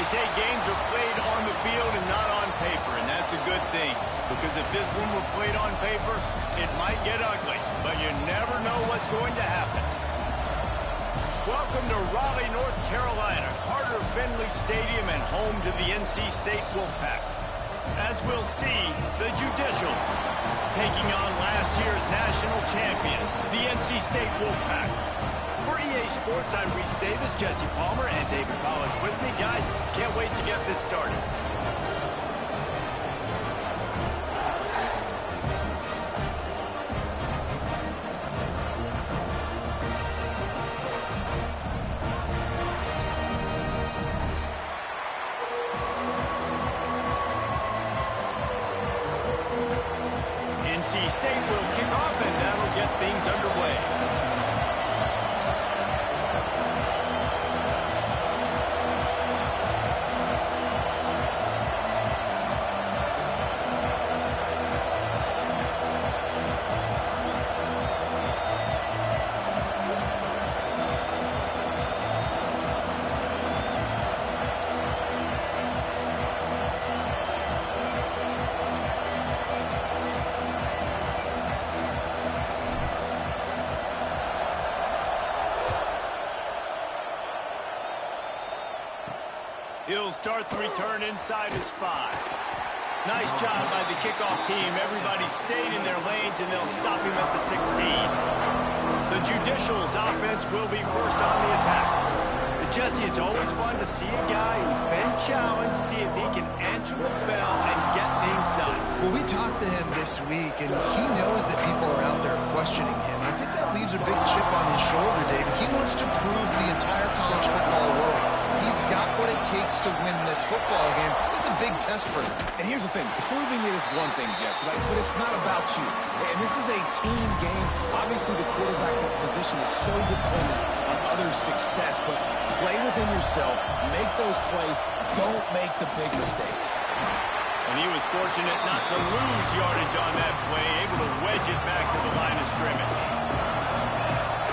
say games are played on the field and not on paper, and that's a good thing. Because if this one were played on paper, it might get ugly, but you never know what's going to happen. Welcome to Raleigh, North Carolina, Carter Finley Stadium, and home to the NC State Wolfpack. As we'll see, the Judicials taking on last year's national champion, the NC State Wolfpack. For EA Sports, I'm Reese Davis, Jesse Palmer, and David Pollack with me. Guys, can't wait to get this started. NC State will kick off, and that'll get things underway. He'll start the return inside his 5. Nice job by the kickoff team. Everybody stayed in their lanes, and they'll stop him at the 16. The Judicials offense will be first on the attack. But Jesse, it's always fun to see a guy who's been challenged, see if he can answer the bell and get things done. Well, we talked to him this week, and he knows that people are out there questioning him. I think that leaves a big chip on his shoulder, David. He wants to prove to the entire college football world he's got what it takes to win this football game. This is a big test for him. And here's the thing. Proving it is one thing, Jesse, but it's not about you. And this is a team game. Obviously, the quarterback position is so dependent on others' success, but play within yourself, make those plays, don't make the big mistakes. And he was fortunate not to lose yardage on that play, able to wedge it back to the line of scrimmage.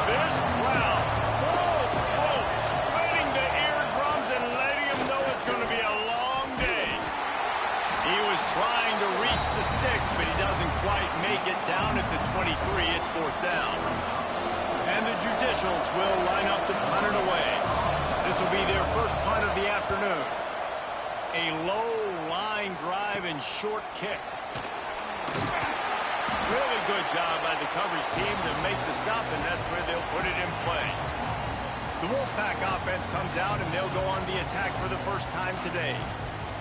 This crowd, full throat, splitting the eardrums and letting him know it's going to be a long day. He was trying to reach the sticks, but he doesn't quite make it down at the 23. It's 4th down. And the Judicials will line up to punt it away. This will be their first punt of the afternoon. A low line drive and short kick. Really good job by the coverage team to make the stop, and that's where they'll put it in play. The Wolfpack offense comes out, and they'll go on the attack for the first time today.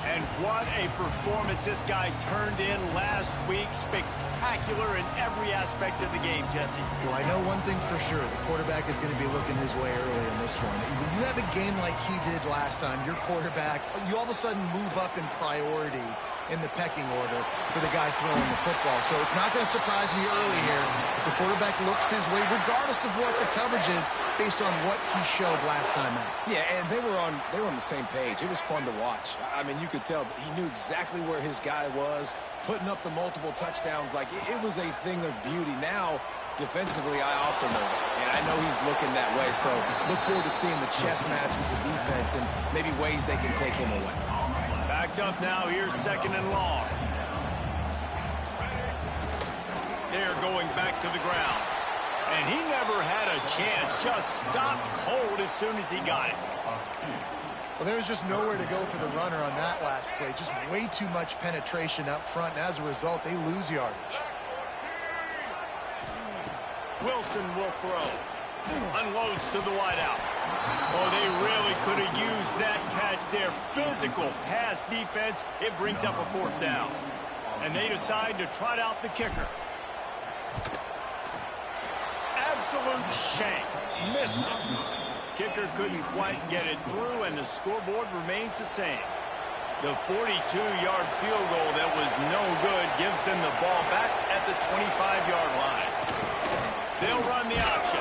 And what a performance this guy turned in last week. Spectacular in every aspect of the game, Jesse. Well, I know one thing for sure. The quarterback is going to be looking his way early in this one. When you have a game like he did last time, your quarterback, you all of a sudden move up in priority in the pecking order for the guy throwing the football. So it's not going to surprise me early here if the quarterback looks his way, regardless of what the coverage is, based on what he showed last time out. Yeah, and they were on the same page. It was fun to watch. I mean, you could tell that he knew exactly where his guy was, putting up the multiple touchdowns. Like, it was a thing of beauty. Now, defensively, I also know that, and I know he's looking that way. So look forward to seeing the chess match with the defense and maybe ways they can take him away. Backed up now. Here's 2nd and long. They're going back to the ground. And he never had a chance. Just stopped cold as soon as he got it. Well, there was just nowhere to go for the runner on that last play. Just way too much penetration up front, and as a result, they lose yardage. Wilson will throw. Unloads to the wideout. Oh, they really could have used that catch there. Physical pass defense. It brings up a 4th down. And they decide to trot out the kicker. Absolute shank. Missed it. Kicker couldn't quite get it through, and the scoreboard remains the same. The 42-yard field goal that was no good gives them the ball back at the 25-yard line. They'll run the option.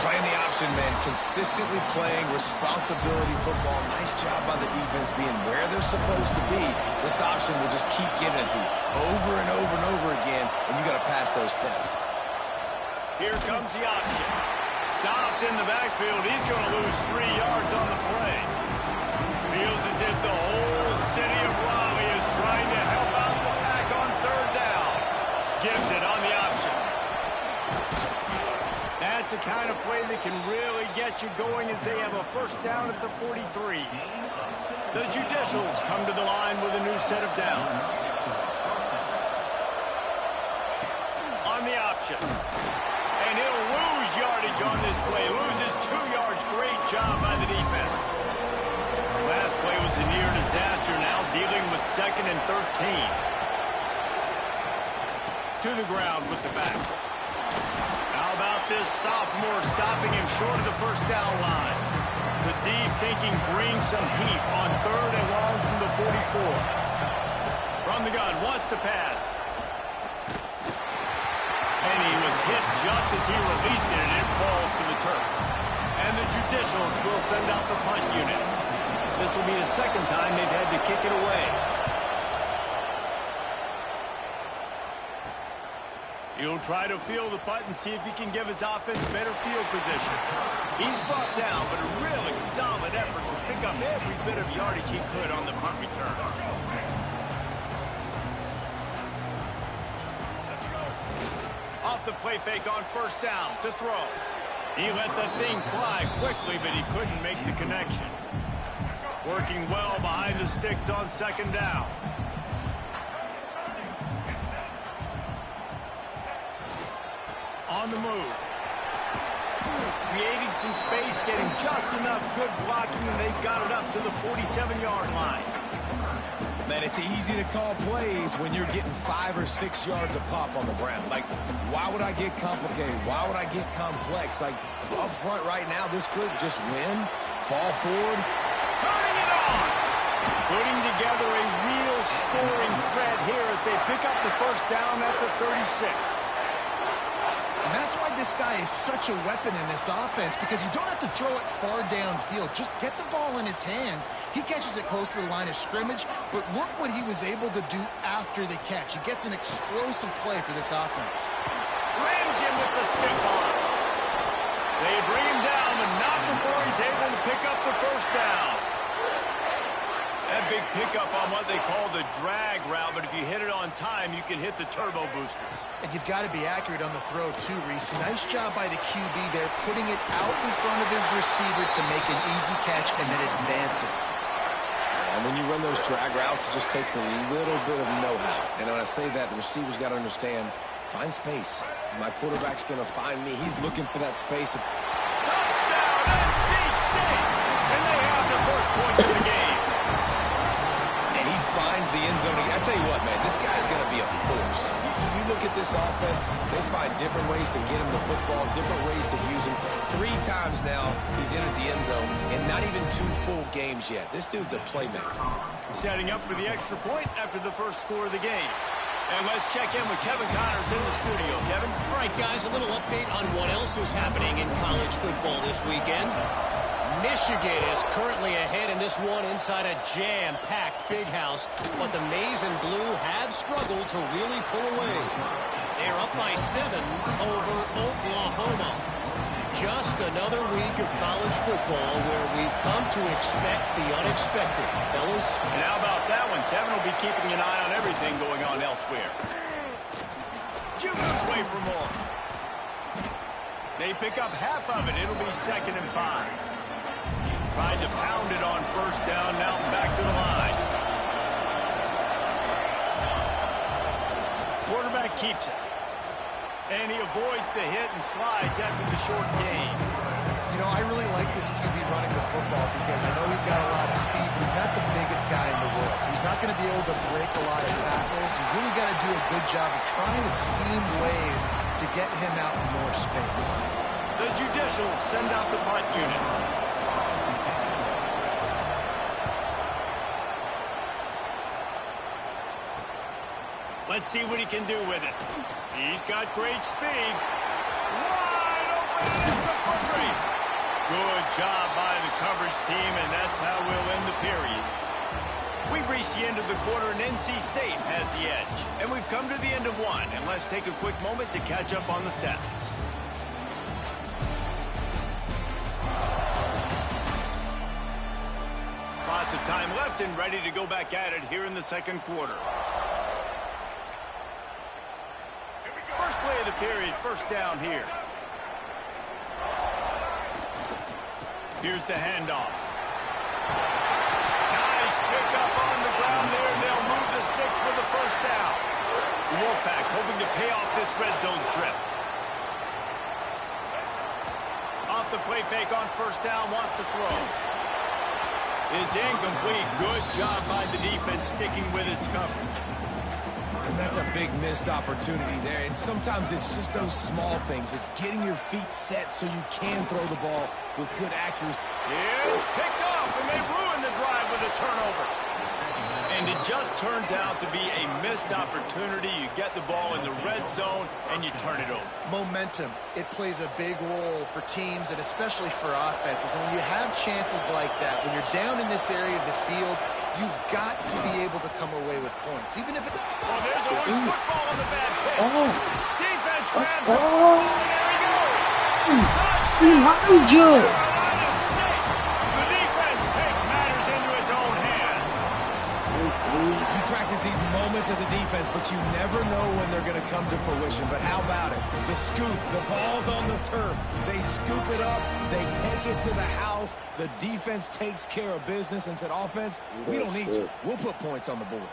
Playing the option, man. Consistently playing responsibility football. Nice job by the defense being where they're supposed to be. This option will just keep giving it to you over and over and over again, and you got to pass those tests. Here comes the option. Stopped in the backfield. He's going to lose 3 yards on the play. Fields that can really get you going as they have a first down at the 43. The Judicials come to the line with a new set of downs. On the option. And he'll lose yardage on this play. Loses 2 yards. Great job by the defense. Last play was a near disaster. Now dealing with 2nd and 13. To the ground with the back. How about this sophomore stopping him short of the first down line? The D thinking bring some heat on 3rd and long from the 44. From the gun, wants to pass. And he was hit just as he released it, and it falls to the turf. And the Judicials will send out the punt unit. This will be the 2nd time they've had to kick it away. He'll try to field the punt and see if he can give his offense better field position. He's brought down, but a really solid effort to pick up every bit of yardage he could on the punt return. Off the play fake on first down to throw. He let the thing fly quickly, but he couldn't make the connection. Working well behind the sticks on 2nd down. On the move. Creating some space, getting just enough good blocking, and they've got it up to the 47-yard line. Man, it's easy to call plays when you're getting 5 or 6 yards a pop on the ground. Like, why would I get complicated? Why would I get complex? Like, up front right now, this could just win, fall forward. Turning it on! Putting together a real scoring threat here as they pick up the first down at the 36. And that's why this guy is such a weapon in this offense, because you don't have to throw it far downfield. Just get the ball in his hands. He catches it close to the line of scrimmage, but look what he was able to do after the catch. He gets an explosive play for this offense. Rams him with the stiff arm. They bring him down, but not before he's able to pick up the first down. That big pickup on what they call the drag route, but if you hit it on time, you can hit the turbo boosters. And you've got to be accurate on the throw, too, Reese. Nice job by the QB there, putting it out in front of his receiver to make an easy catch and then advance it. And when you run those drag routes, it just takes a little bit of know-how. And when I say that, the receiver's got to understand, find space. My quarterback's going to find me. He's looking for that space. Touchdown, NC State! And they have the first point of the game. And he finds the end zone. I tell you what, man, this guy's going to be a force. You look at this offense, they find different ways to get him the football, different ways to use him. 3 times now he's entered the end zone, and not even 2 full games yet. This dude's a playmaker. Setting up for the extra point after the first score of the game. And let's check in with Kevin Connors in the studio. Kevin? All right, guys, a little update on what else is happening in college football this weekend. Michigan is currently ahead in this one inside a jam-packed Big House, but the Maize and Blue have struggled to really pull away. They're up by 7 over Oklahoma. Just another week of college football where we've come to expect the unexpected, fellas. And how about that one? Kevin will be keeping an eye on everything going on elsewhere. Jukes way for more. They pick up half of it. It'll be 2nd and 5. Tried to pound it on first down, now back to the line. Quarterback keeps it. And he avoids the hit and slides after the short gain. You know, I really like this QB running the football because I know he's got a lot of speed, but he's not the biggest guy in the world. So he's not going to be able to break a lot of tackles. You really got to do a good job of trying to scheme ways to get him out in more space. The Judicials send out the punt unit. Let's see what he can do with it. He's got great speed. Wide open, and it's a foot race. Good job by the coverage team, and that's how we'll end the period. We've reached the end of the quarter, and NC State has the edge. And we've come to the end of one, and let's take a quick moment to catch up on the stats. Lots of time left and ready to go back at it here in the second quarter. First play of the period, first down here. Here's the handoff. Nice pickup on the ground there, and they'll move the sticks for the first down. Wolfpack hoping to pay off this red zone trip. Off the play fake on first down, wants to throw. It's incomplete. Good job by the defense sticking with its coverage. And that's a big missed opportunity there. And sometimes it's just those small things. It's getting your feet set so you can throw the ball with good accuracy. It's picked off, and they ruin the drive with a turnover. And it just turns out to be a missed opportunity. You get the ball in the red zone, and you turn it over. Momentum. It plays a big role for teams and especially for offenses. And when you have chances like that, when you're down in this area of the field, you've got to be able to come away with points. Even if it... Well, there's always football on the bad pitch. Defense grabs the ball, and there he goes. Touchdown. Carolina State. The defense takes matters into its own hands. You practice these moments as a defense, but you never know when they're going to come to fruition. But how about it? The scoop, the ball's on the turf. They scoop it up. They take it to the house. The defense takes care of business and said, offense, we don't need you. We'll put points on the board.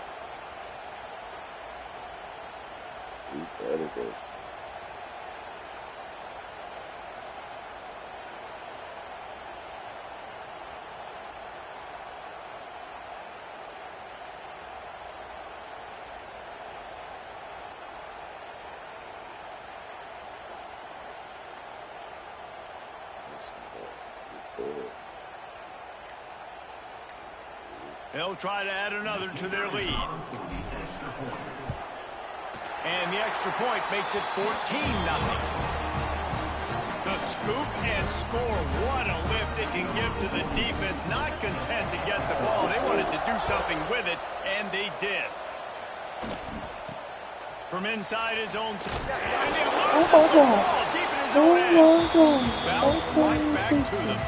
They'll try to add another to their lead. And the extra point makes it 14-0. The scoop and score. What a lift it can give to the defense. Not content to get the ball. They wanted to do something with it, and they did. From inside his own... And he loses the ball deep in his own end. Bounced right back to them.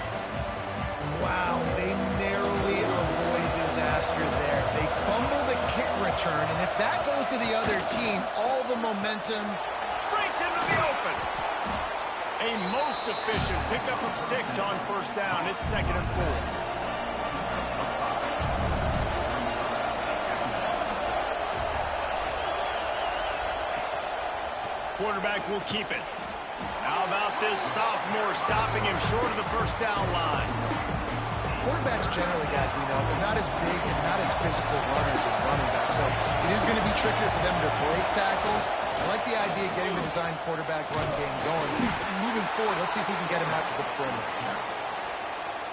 Wow, they narrowly avoid disaster there. They fumble the kick return, and if that goes to the other team, all the momentum Breaks into the open. A most efficient pickup of 6 on first down. It's 2nd and 4. Quarterback will keep it. How about this sophomore stopping him short of the first down line? Quarterbacks generally, guys, we know, they're not as big and not as physical runners as running backs, so it is going to be trickier for them to break tackles. I like the idea of getting the design quarterback run game going. Moving forward, let's see if we can get him out to the perimeter.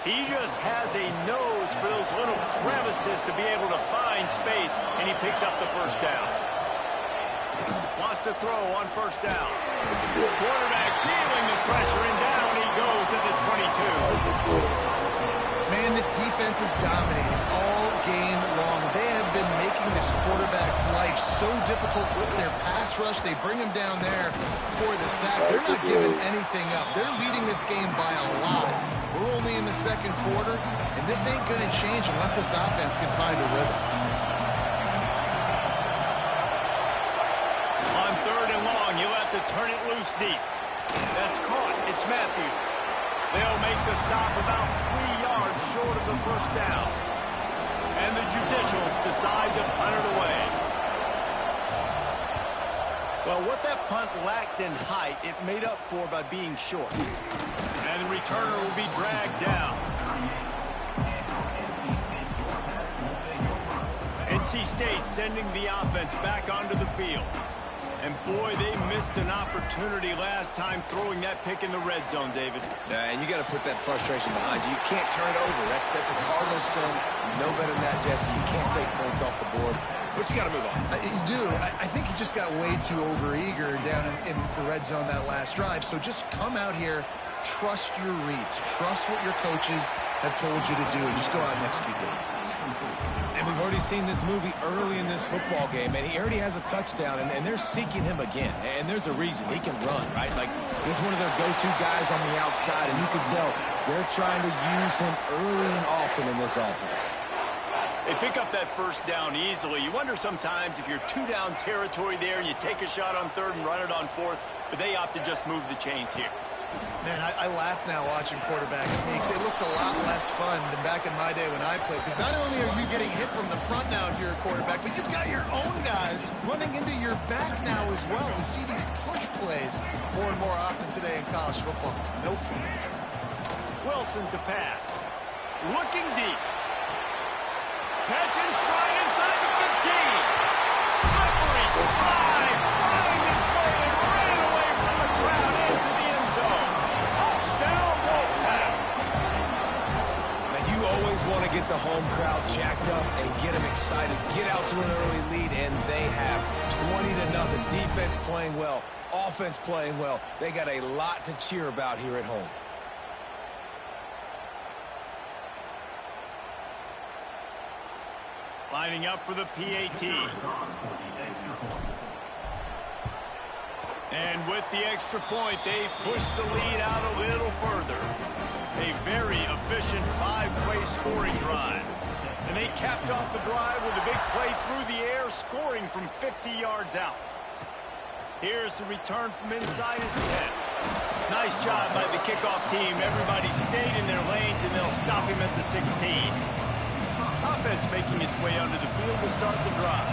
He just has a nose for those little crevices to be able to find space, and he picks up the first down. Wants to throw on first down. Quarterback feeling the pressure, and down he goes at the 22. Man, this defense is dominating all game long. They have been making this quarterback's life so difficult with their pass rush. They bring him down there for the sack. They're not giving anything up. They're leading this game by a lot. We're only in the second quarter, and this ain't going to change unless this offense can find a rhythm. On 3rd and long, you'll have to turn it loose deep. That's caught. It's Matthews. They'll make the stop about 3 yards short of the first down. And the Judicials decide to punt it away. Well, what that punt lacked in height, it made up for by being short. And the returner will be dragged down. NC State sending the offense back onto the field. And boy, they missed an opportunity last time throwing that pick in the red zone, David. And you got to put that frustration behind you. You can't turn it over. That's a Cardinals sin. You know better than that, Jesse. You can't take points off the board. But you got to move on. You do. I think he just got way too overeager down in the red zone that last drive. So just come out here, trust your reads, trust what your coaches have told you to do, and just go out and execute the defense. And we've already seen this movie early in this football game, and he already has a touchdown, and they're seeking him again. And there's a reason. He can run, right? Like, he's one of their go-to guys on the outside, and you can tell they're trying to use him early and often in this offense. They pick up that first down easily. You wonder sometimes if you're 2-down territory there and you take a shot on 3rd and run it on 4th, but they opt to just move the chains here. Man, I laugh now watching quarterback sneaks. It looks a lot less fun than back in my day when I played, because not only are you getting hit from the front now if you're a quarterback, but you've got your own guys running into your back now as well. We see these push plays more and more often today in college football. No fun. Wilson to pass. Looking deep. Catch and stride inside the 15. Slippery slide. Find his way and ran away from the crowd into the end zone. Touchdown, Wolfpack. Now, you always want to get the home crowd jacked up and get them excited. Get out to an early lead, and they have 20-0. Defense playing well. Offense playing well. They got a lot to cheer about here at home. Lining up for the PAT. And with the extra point, they push the lead out a little further. A very efficient 5-play scoring drive. And they capped off the drive with a big play through the air, scoring from 50 yards out. Here's the return from inside his 10. Nice job by the kickoff team. Everybody stayed in their lanes, and they'll stop him at the 16. Offense making its way onto the field to start the drive.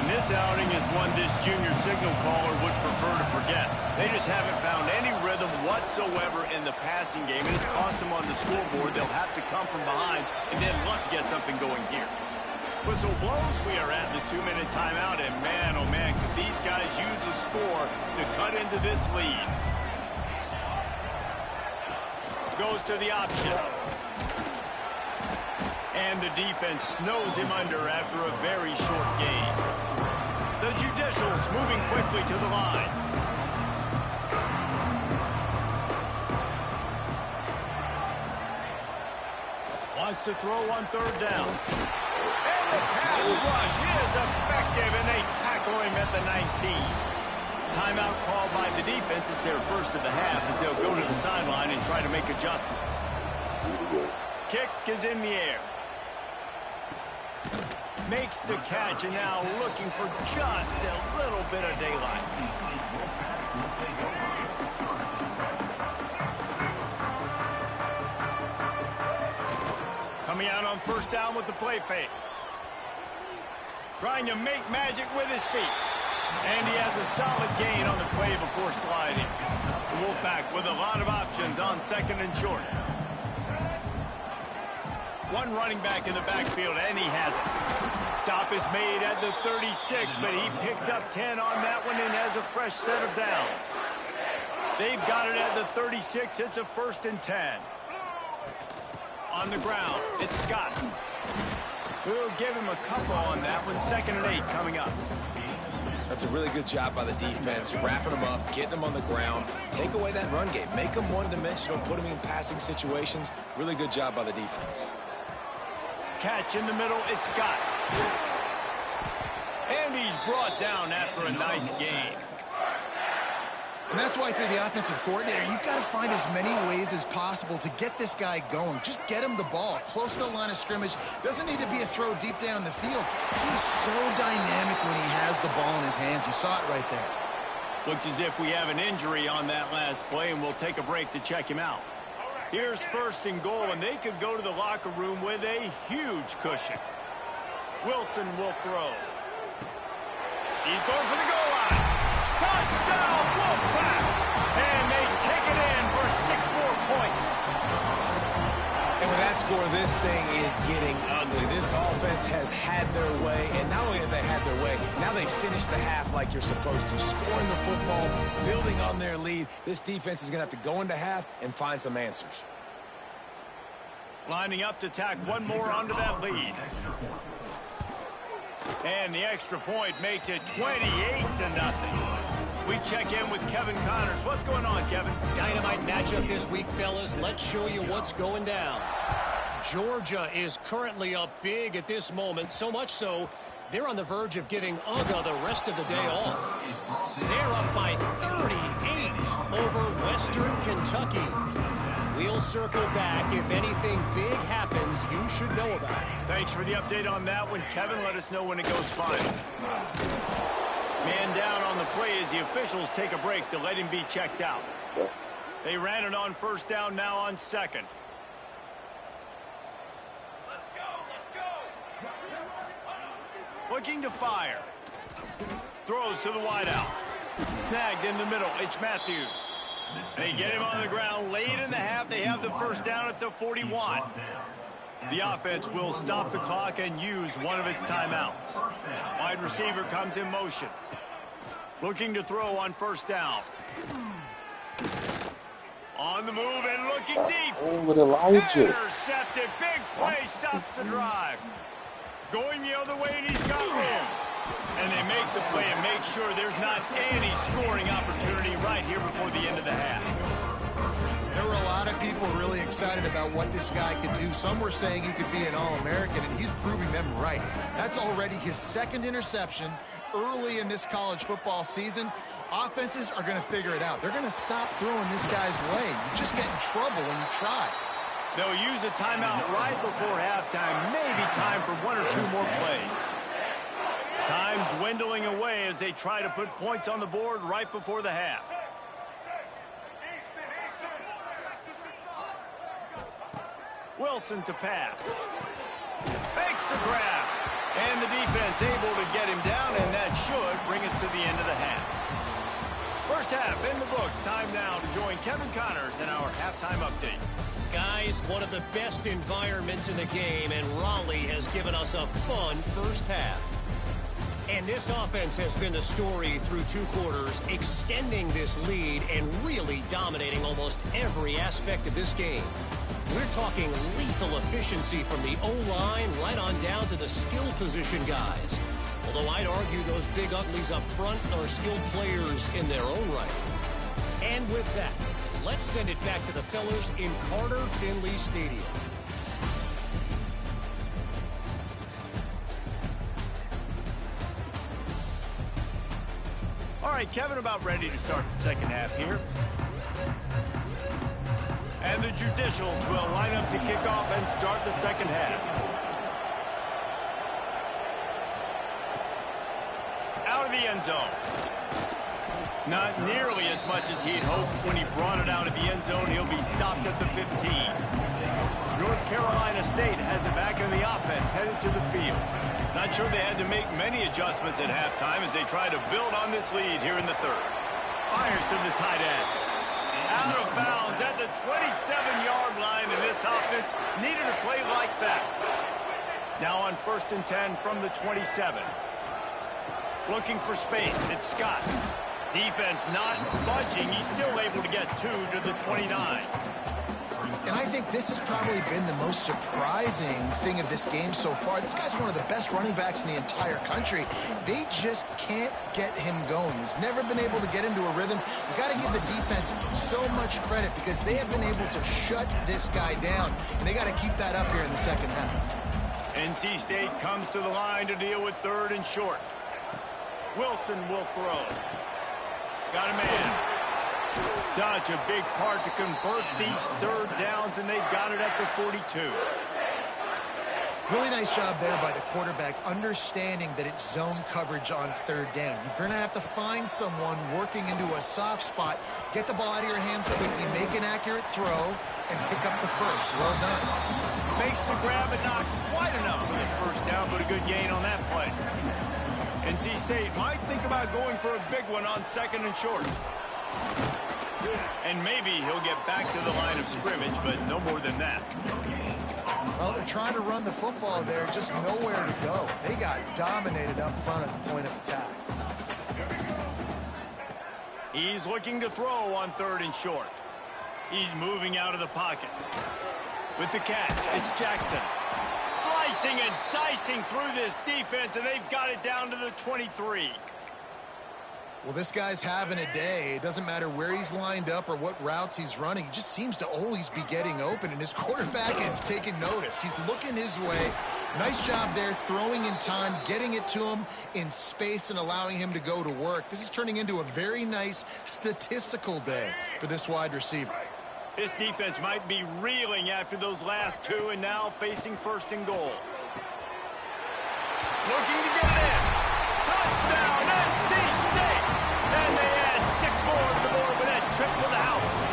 And this outing is one this junior signal caller would prefer to forget. They just haven't found any rhythm whatsoever in the passing game. It has cost them on the scoreboard. They'll have to come from behind and then look to get something going here. Whistle blows. We are at the 2-minute timeout. And man, oh man, could these guys use a score to cut into this lead. Goes to the option. And the defense snows him under after a very short gain. The Judicials moving quickly to the line. Wants to throw on 3rd down. And the pass rush is effective, and they tackle him at the 19. Timeout called by the defense. It's their first of the half as they'll go to the sideline and try to make adjustments. Kick is in the air. Makes the catch, and now looking for just a little bit of daylight. Coming out on 1st down with the play fake. Trying to make magic with his feet. And he has a solid gain on the play before sliding. The Wolfpack with a lot of options on 2nd and short. One running back in the backfield, and he has it. Stop is made at the 36, but he picked up 10 on that one and has a fresh set of downs. They've got it at the 36. It's a 1st and 10. On the ground, it's Scott. We'll give him a couple on that one. 2nd and 8 coming up. That's a really good job by the defense, wrapping them up, getting them on the ground. Take away that run game. Make them one-dimensional, put them in passing situations. Really good job by the defense. Catch in the middle, it's Scott. And he's brought down after a nice gain. And that's why through the offensive coordinator, you've got to find as many ways as possible to get this guy going. Just get him the ball close to the line of scrimmage. Doesn't need to be a throw deep down the field. He's so dynamic when he has the ball in his hands. You saw it right there. Looks as if we have an injury on that last play, and we'll take a break to check him out. Here's 1st and goal, and they could go to the locker room with a huge cushion. Wilson will throw. He's going for the goal line. Touchdown, Wolfpack! And they take it in for 6 more points. And with that score, this thing is getting ugly. This offense has had their way, and not only have they had their way, now they finish the half like you're supposed to, scoring the football, building on their lead. This defense is going to have to go into half and find some answers. Lining up to tack one more onto that lead. And the extra point makes it 28-0. We check in with Kevin Connors. What's going on, Kevin? Dynamite matchup this week, fellas. Let's show you what's going down. Georgia is currently up big at this moment, so much so they're on the verge of giving UGA the rest of the day off. They're up by 38 over Western Kentucky. We'll circle back. If anything big happens, you should know about it. Thanks for the update on that one, Kevin. Let us know when it goes final. Man down on the play as the officials take a break to let him be checked out. They ran it on first down, now on second. Looking to fire. Throws to the wideout. Snagged in the middle. It's Matthews. They get him on the ground late in the half. They have the first down at the 41. The offense will stop the clock and use one of its timeouts. Wide receiver comes in motion. Looking to throw on first down. On the move and looking deep. Oh, with Elijah. Intercepted. Big play stops the drive. Going the other way, and he's got room. And they make the play and make sure there's not any scoring opportunity right here before the end of the half. There were a lot of people really excited about what this guy could do. Some were saying he could be an All-American, and he's proving them right. That's already his second interception early in this college football season. Offenses are going to figure it out. They're going to stop throwing this guy's way. You just get in trouble when you try. They'll use a timeout right before halftime. Maybe time for one or two more plays. Time dwindling away as they try to put points on the board right before the half. Wilson to pass. Makes the grab. And the defense able to get him down, and that should bring us to the end of the half. First half in the books. Time now to join Kevin Connors in our halftime update. Guys, one of the best environments in the game, and Raleigh has given us a fun first half. And this offense has been the story through two quarters, extending this lead and really dominating almost every aspect of this game. We're talking lethal efficiency from the O-line right on down to the skill position guys. Although I'd argue those big uglies up front are skilled players in their own right. And with that, let's send it back to the fellas in Carter Finley Stadium. All right, Kevin, about ready to start the second half here. And the Judicials will line up to kick off and start the second half. Out of the end zone. Not nearly as much as he'd hoped when he brought it out of the end zone. He'll be stopped at the 15. North Carolina State has it back in the offense, headed to the field. Not sure they had to make many adjustments at halftime as they try to build on this lead here in the third. Fires to the tight end. Out of bounds at the 27-yard line, and this offense needed a play like that. Now on 1st and 10 from the 27. Looking for space. It's Scott. Defense not budging. He's still able to get 2 to the 29. And I think this has probably been the most surprising thing of this game so far. This guy's one of the best running backs in the entire country. They just can't get him going. He's never been able to get into a rhythm. You got to give the defense so much credit because they have been able to shut this guy down. And they got to keep that up here in the second half. NC State comes to the line to deal with 3rd and short. Wilson will throw. Got a man. Such a big part to convert these 3rd downs, and they've got it at the 42. Really nice job there by the quarterback, understanding that it's zone coverage on 3rd down. You're going to have to find someone working into a soft spot, get the ball out of your hands quickly, make an accurate throw, and pick up the first. Well done. Makes the grab, but not quite enough for the first down, but a good gain on that play. NC State might think about going for a big one on 2nd and short. And maybe he'll get back to the line of scrimmage, but no more than that. Well, they're trying to run the football there, just nowhere to go. They got dominated up front at the point of attack. He's looking to throw on 3rd and short. He's moving out of the pocket. With the catch, it's Jackson. Slicing and dicing through this defense, and they've got it down to the 23. Well, this guy's having a day. It doesn't matter where he's lined up or what routes he's running. He just seems to always be getting open, and his quarterback is taking notice. He's looking his way. Nice job there, throwing in time, getting it to him in space and allowing him to go to work. This is turning into a very nice statistical day for this wide receiver. This defense might be reeling after those last 2 and now facing 1st and goal. Looking to get it in. Touchdown, NC State! And they add 6 more to the board with that trip to the house.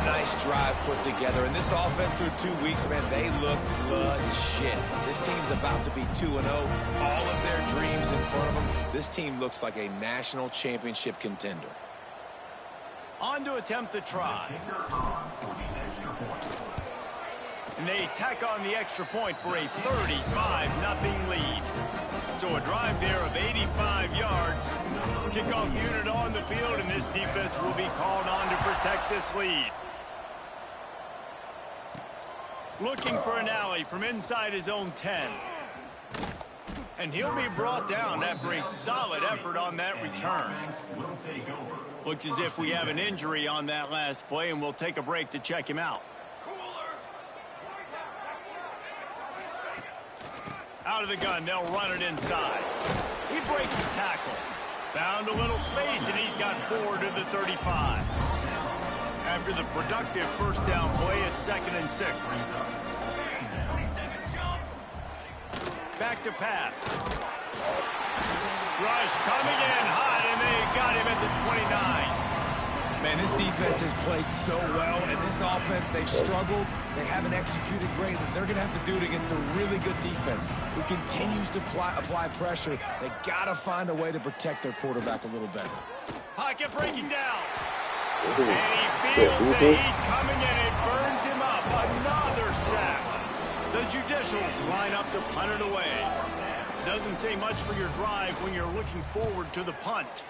nice drive put together. And this offense through 2 weeks, man, they look legit. This team's about to be 2-0. All of their dreams in front of them. This team looks like a national championship contender. On to attempt the try. And they tack on the extra point for a 35-0 lead. So a drive there of 85 yards. Kickoff unit on the field, and this defense will be called on to protect this lead. Looking for an alley from inside his own 10. And he'll be brought down after a solid effort on that return. Looks as if we have an injury on that last play, and we'll take a break to check him out. Out of the gun, they'll run it inside. He breaks the tackle. Found a little space, and he's got 4 to the 35. After the productive first down play, it's 2nd and 6. Back to pass. Rush coming in hot, and they got him at the 29. Man, this defense has played so well, and this offense, they've struggled. They haven't executed greatly. They're going to have to do it against a really good defense who continues to apply pressure. They got to find a way to protect their quarterback a little better. Pocket breaking down. And he feels the heat coming in. It burns him up. Another sack. The Judicials line up to punt it away. Doesn't say much for your drive when you're looking forward to the punt.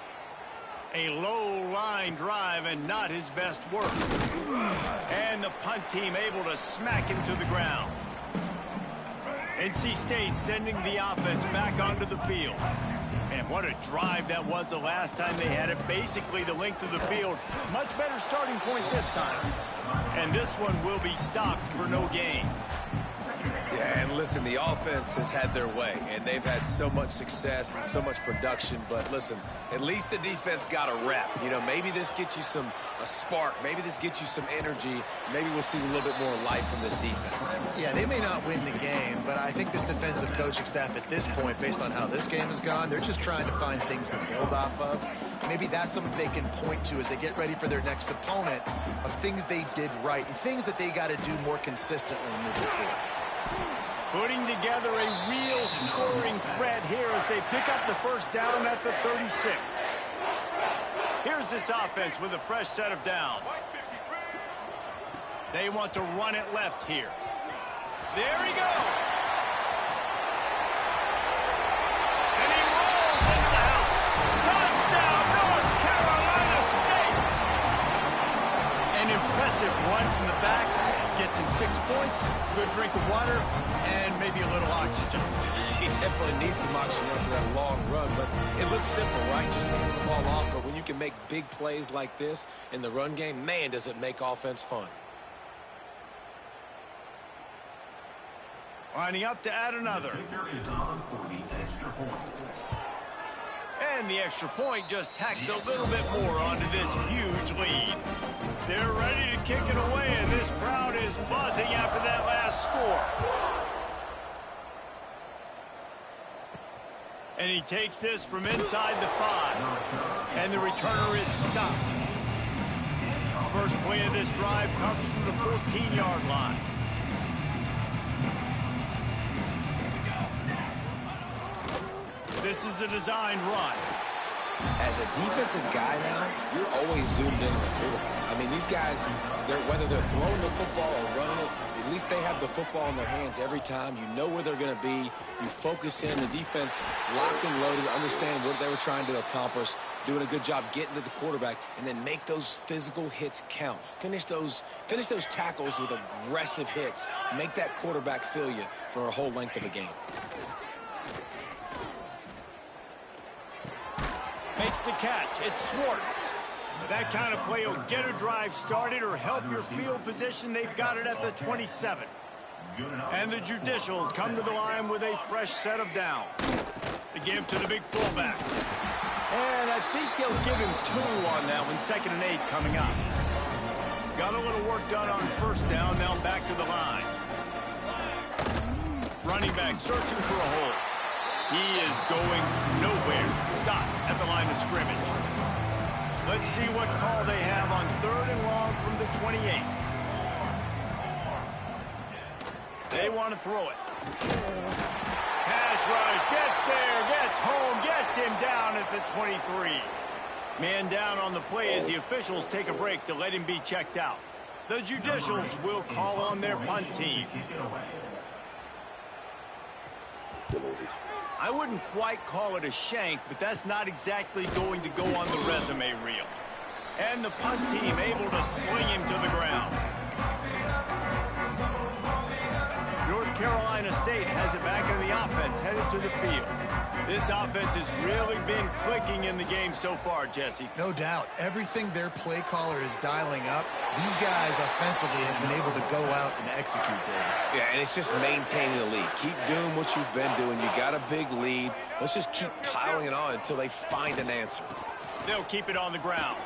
A low-line drive and not his best work. And the punt team able to smack him to the ground. NC State sending the offense back onto the field. And what a drive that was the last time they had it. Basically the length of the field. Much better starting point this time. And this one will be stopped for no gain. Yeah, and listen, the offense has had their way, and they've had so much success and so much production. But listen, at least the defense got a rep. You know, maybe this gets you a spark. Maybe this gets you some energy. Maybe we'll see a little bit more life from this defense. Yeah, they may not win the game, but I think this defensive coaching staff at this point, based on how this game has gone, they're just trying to find things to build off of. Maybe that's something they can point to as they get ready for their next opponent of things they did right and things that they got to do more consistently moving forward. Putting together a real scoring threat here as they pick up the first down at the 36. Here's this offense with a fresh set of downs. They want to run it left here. There he goes. And he rolls into the house. Touchdown, North Carolina State. An impressive run from the back. Gets him 6 points, good drink of water, and maybe a little oxygen. He definitely needs some oxygen after that long run, but it looks simple, right? Just hand the ball off, but when you can make big plays like this in the run game, man, does it make offense fun. Lining up to add another. And the extra point just tacks a little bit more onto this huge lead. They're ready to kick it away, and this crowd is buzzing after that last score. And he takes this from inside the 5. And the returner is stopped. First play of this drive comes from the 14-yard line. This is a designed run. As a defensive guy now, you're always zoomed in on the quarterback. I mean, these guys, whether they're throwing the football or running it, at least they have the football in their hands every time. You know where they're going to be. You focus in. The defense locked and loaded, understand what they were trying to accomplish, doing a good job getting to the quarterback, and then make those physical hits count. Finish those tackles with aggressive hits. Make that quarterback feel you for a whole length of a game. Makes the catch. It's Schwartz. That kind of play will get a drive started or help your field position. They've got it at the 27. And the Judicials come to the line with a fresh set of downs. The give to the big fullback. And I think they'll give him 2 on that one. 2nd and 8 coming up. Got a little work done on first down. Now back to the line. Running back searching for a hole. He is going nowhere. Stop at the line of scrimmage. Let's see what call they have on 3rd and long from the 28. They want to throw it. Pass rush, gets there, gets home, gets him down at the 23. Man down on the play as the officials take a break to let him be checked out. The judicials will call on their punt team. I wouldn't quite call it a shank, but that's not exactly going to go on the resume reel. And the punt team able to sling him to the ground. North Carolina State has it back in the offense, headed to the field. This offense has really been clicking in the game so far, Jesse. No doubt. Everything their play caller is dialing up, these guys offensively have been able to go out and execute there. Yeah, and it's just maintaining the lead. Keep doing what you've been doing. You got a big lead. Let's just keep piling it on until they find an answer. They'll keep it on the ground.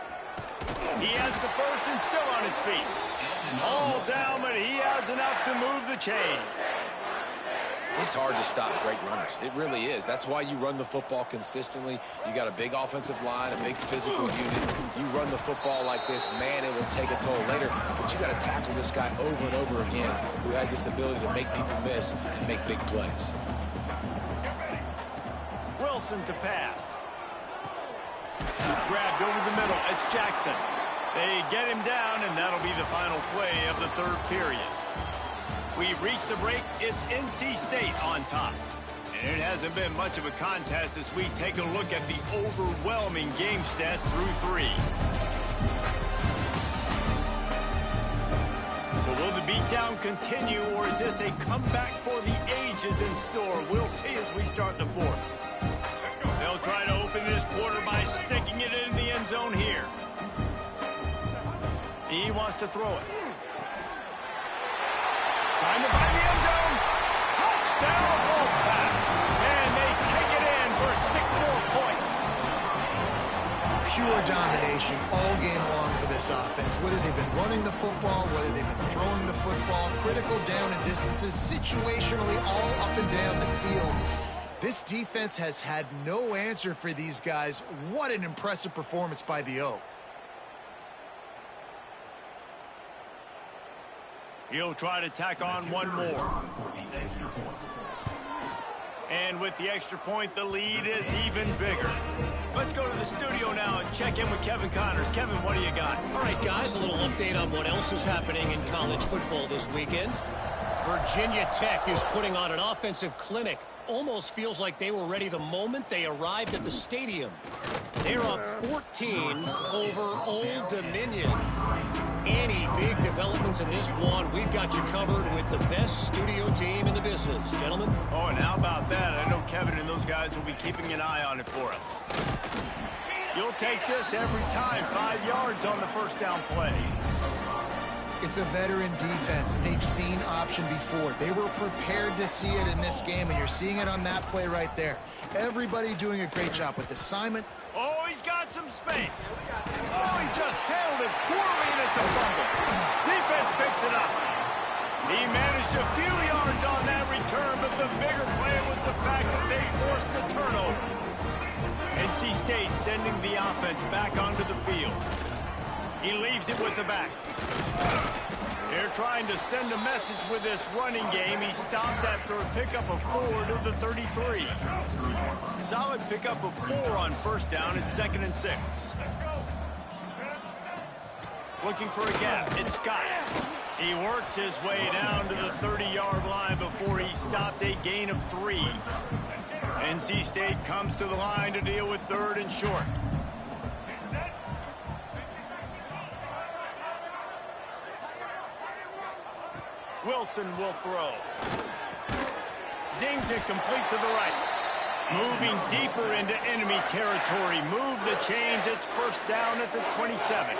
He has the first and still on his feet. All down, but he has enough to move the chains. It's hard to stop great runners. It really is. That's why you run the football consistently. You got a big offensive line, a big physical unit. You run the football like this, man, it will take a toll later. But you got to tackle this guy over and over again who has this ability to make people miss and make big plays. Wilson to pass. Grabbed over the middle. It's Jackson. They get him down, and that'll be the final play of the 3rd period. We've reached the break. It's NC State on top. And it hasn't been much of a contest as we take a look at the overwhelming game stats through 3. So will the beatdown continue, or is this a comeback for the ages in store? We'll see as we start the 4th. They'll try to open this quarter by sticking it in the end zone here. He wants to throw it. Trying to find the end zone. Touchdown, Wolfpack. And they take it in for 6 more points. Pure domination all game long for this offense. Whether they've been running the football, whether they've been throwing the football, critical down and distances, situationally all up and down the field. This defense has had no answer for these guys. What an impressive performance by the O. He'll try to tack on one more. And with the extra point, the lead is even bigger. Let's go to the studio now and check in with Kevin Connors. Kevin, what do you got? All right, guys, a little update on what else is happening in college football this weekend. Virginia Tech is putting on an offensive clinic. Almost feels like they were ready the moment they arrived at the stadium. They're up 14 over Old Dominion. Any big developments in this one, we've got you covered with the best studio team in the business. Gentlemen? Oh, and how about that? I know Kevin and those guys will be keeping an eye on it for us. You'll take this every time. 5 yards on the first down play. It's a veteran defense. They've seen option before. They were prepared to see it in this game, and you're seeing it on that play right there. Everybody doing a great job with assignment. Oh, he's got some space. Oh, he just handled it poorly, and it's a fumble. Defense picks it up. He managed a few yards on that return, but the bigger play was the fact that they forced the turnover. NC State sending the offense back onto the field. He leaves it with the back. They're trying to send a message with this running game. He stopped after a pickup of 4 to the 33. Solid pickup of 4 on first down. It's 2nd and 6. Looking for a gap. It's Scott. He works his way down to the 30-yard line before he stopped a gain of 3. NC State comes to the line to deal with 3rd and short. Wilson will throw. Zings it complete to the right. Moving deeper into enemy territory. Move the chains. It's first down at the 27.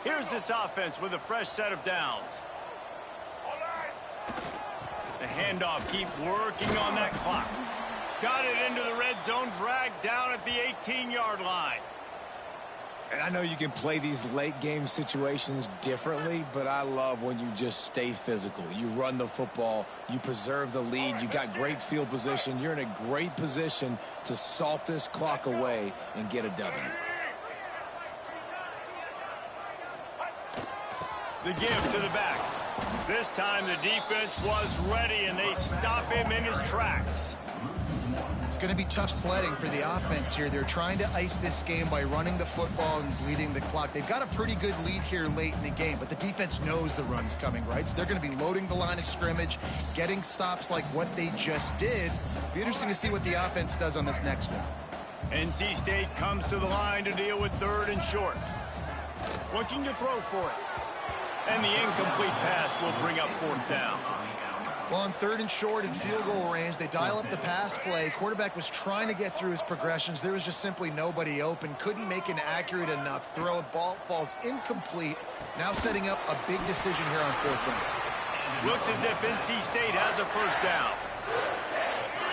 Here's this offense with a fresh set of downs. The handoff, keep working on that clock. Got it into the red zone, dragged down at the 18-yard line. And I know you can play these late game situations differently, but I love when you just stay physical. You run the football, you preserve the lead, you got great field position. You're in a great position to salt this clock away and get a W. The give to the back. This time the defense was ready, and they stop him in his tracks. It's going to be tough sledding for the offense here. They're trying to ice this game by running the football and bleeding the clock. They've got a pretty good lead here late in the game, but the defense knows the run's coming, right? So they're going to be loading the line of scrimmage, getting stops like what they just did. Be interesting to see what the offense does on this next one. NC State comes to the line to deal with 3rd and short. Looking to throw for it. And the incomplete pass will bring up 4th down. Well, on 3rd and short in field goal range, they dial up the pass play. Quarterback was trying to get through his progressions. There was just simply nobody open. Couldn't make an accurate enough throw. Ball falls incomplete. Now setting up a big decision here on 4th down. Looks as if NC State has a 1st down.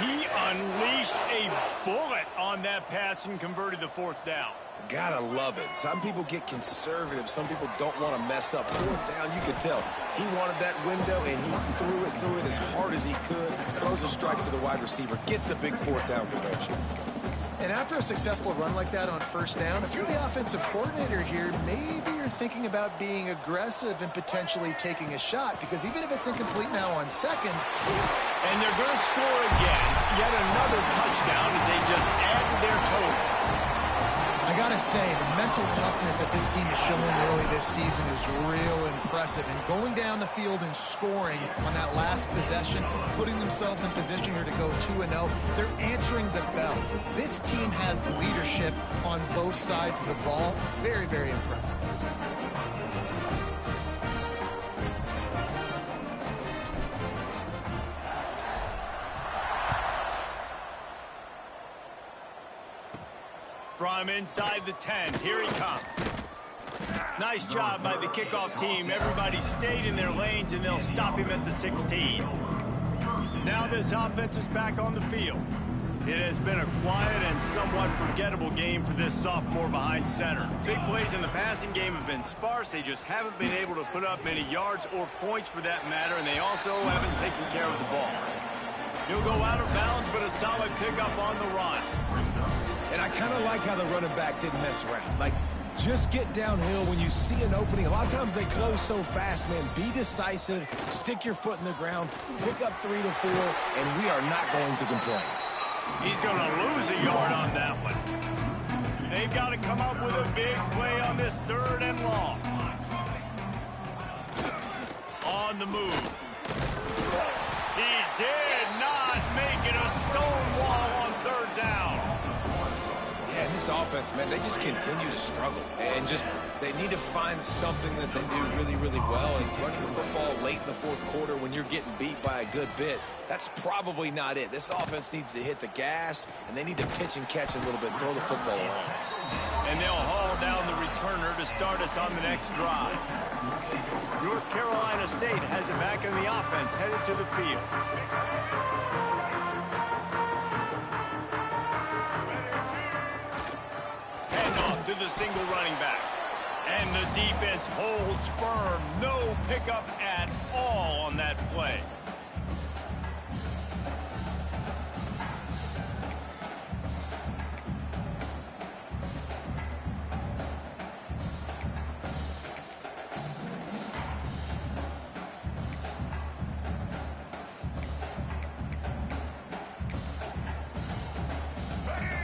He unleashed a bullet on that pass and converted the 4th down. Gotta love it. Some people get conservative. Some people don't want to mess up. 4th down, you could tell. He wanted that window, and he threw it as hard as he could. Throws a strike to the wide receiver. Gets the big 4th down conversion. And after a successful run like that on 1st down, if you're the offensive coordinator here, maybe you're thinking about being aggressive and potentially taking a shot, because even if it's incomplete now on 2nd. And they're going to score again. Yet another touchdown as they just added their total. I gotta say, the mental toughness that this team is showing early this season is real impressive. And going down the field and scoring on that last possession, putting themselves in position here to go 2-0, they're answering the bell. This team has leadership on both sides of the ball. Very, very impressive. From inside the 10, here he comes. Nice job by the kickoff team. Everybody stayed in their lanes, and they'll stop him at the 16. Now this offense is back on the field. It has been a quiet and somewhat forgettable game for this sophomore behind center. Big plays in the passing game have been sparse. They just haven't been able to put up many yards or points for that matter, and they also haven't taken care of the ball. He'll go out of bounds, but a solid pickup on the run. And I kind of like how the running back didn't mess around. Like, just get downhill when you see an opening. A lot of times they close so fast, man. Be decisive, stick your foot in the ground, pick up 3 to 4, and we are not going to complain. He's going to lose a yard on that one. They've got to come up with a big play on this 3rd and long. On the move. He did not make it a stone wall on 3rd down. Yeah, this offense, man, they just continue to struggle. And just, they need to find something that they do really, really well. And running the football late in the 4th quarter when you're getting beat by a good bit, that's probably not it. This offense needs to hit the gas, and they need to pitch and catch a little bit, throw the football around. And they'll haul down the returner to start us on the next drive. North Carolina State has it back in the offense, headed to the field. Handoff to the single running back. And the defense holds firm. No pickup at all on that play.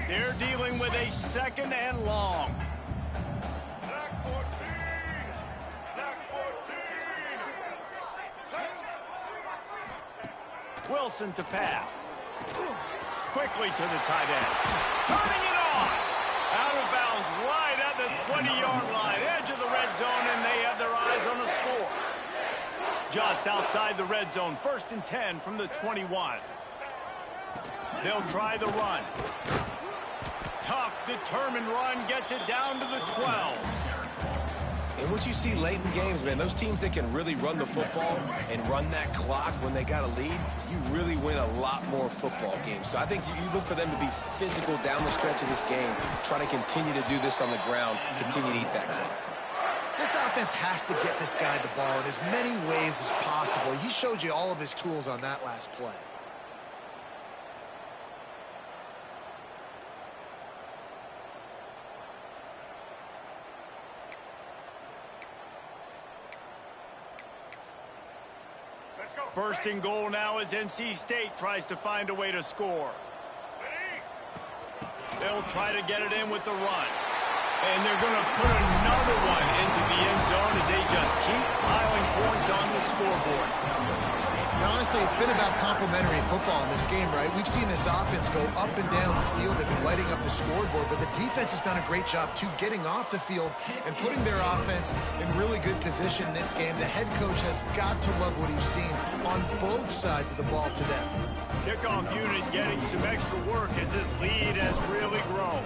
They're dealing with a 2nd and long. Wilson to pass. Quickly to the tight end. Turning it on. Out of bounds right at the 20-yard line. Edge of the red zone, and they have their eyes on the score. Just outside the red zone. 1st and 10 from the 21. They'll try the run. Tough, determined run gets it down to the 12. And what you see late in games, man, those teams that can really run the football and run that clock when they got a lead, you really win a lot more football games. So I think you look for them to be physical down the stretch of this game, try to continue to do this on the ground, continue to eat that clock. This offense has to get this guy the ball in as many ways as possible. He showed you all of his tools on that last play. First and goal now as NC State tries to find a way to score. They'll try to get it in with the run. And they're going to put another one into the end zone as they just keep piling points on the scoreboard. Now, honestly, it's been about complementary football in this game, right? We've seen this offense go up and down the field. They've been lighting up the scoreboard, but the defense has done a great job, too, getting off the field and putting their offense in really good position in this game. The head coach has got to love what he's seen on both sides of the ball today. Kickoff unit getting some extra work as this lead has really grown.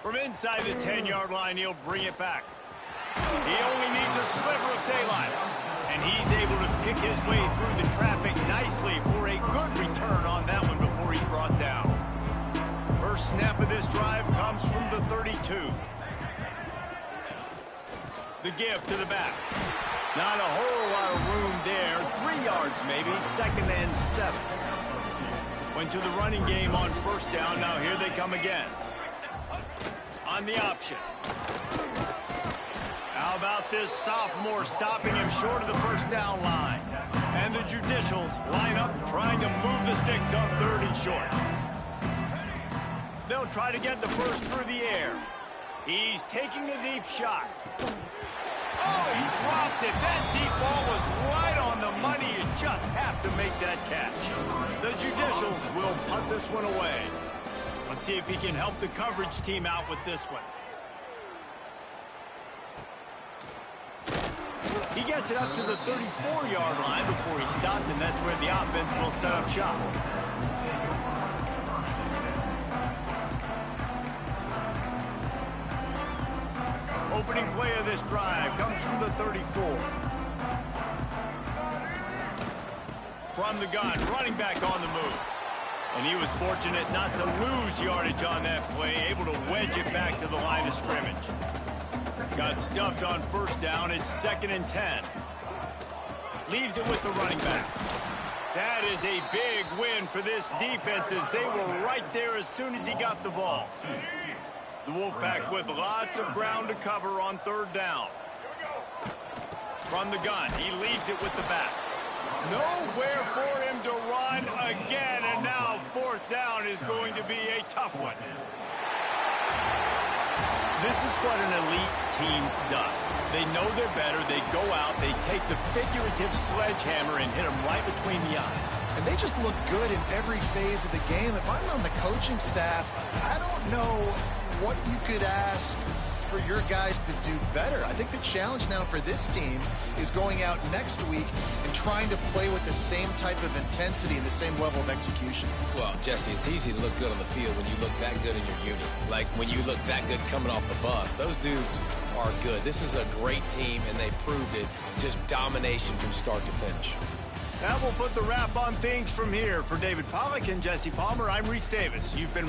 From inside the 10-yard line, he'll bring it back. He only needs a sliver of daylight, and he's able to pick his way through the traffic nicely for a good return on that one before he's brought down. First snap of this drive comes from the 32. The give to the back. Not a whole lot of room there. 3 yards maybe, 2nd and 7. Went to the running game on first down. Now here they come again. On the option. How about this sophomore stopping him short of the first down line? And the Judicials line up trying to move the sticks on 3rd and short. They'll try to get the first through the air. He's taking a deep shot. Oh, he dropped it. That deep ball was right on the money. You just have to make that catch. The Judicials will punt this one away. Let's see if he can help the coverage team out with this one. He gets it up to the 34-yard line before he stopped, and that's where the offense will set up shop. Opening play of this drive comes from the 34. From the gun, running back on the move. And he was fortunate not to lose yardage on that play, able to wedge it back to the line of scrimmage. Got stuffed on first down. It's 2nd and 10. Leaves it with the running back. That is a big win for this defense as they were right there as soon as he got the ball. The Wolfpack with lots of ground to cover on 3rd down. From the gun, he leaves it with the back. Nowhere for him to run again, and now 4th down is going to be a tough one. This is what an elite team does. They know they're better. They go out, they take the figurative sledgehammer and hit them right between the eyes. And they just look good in every phase of the game. If I'm on the coaching staff, I don't know what you could ask for your guys to do better. I think the challenge now for this team is going out next week and trying to play with the same type of intensity and the same level of execution. Well, Jesse, it's easy to look good on the field when you look that good in your unit. Like when you look that good coming off the bus. Those dudes are good. This is a great team, and they proved it. Just domination from start to finish. That will put the wrap on things from here. For David Pollack and Jesse Palmer, I'm Reese Davis. You've been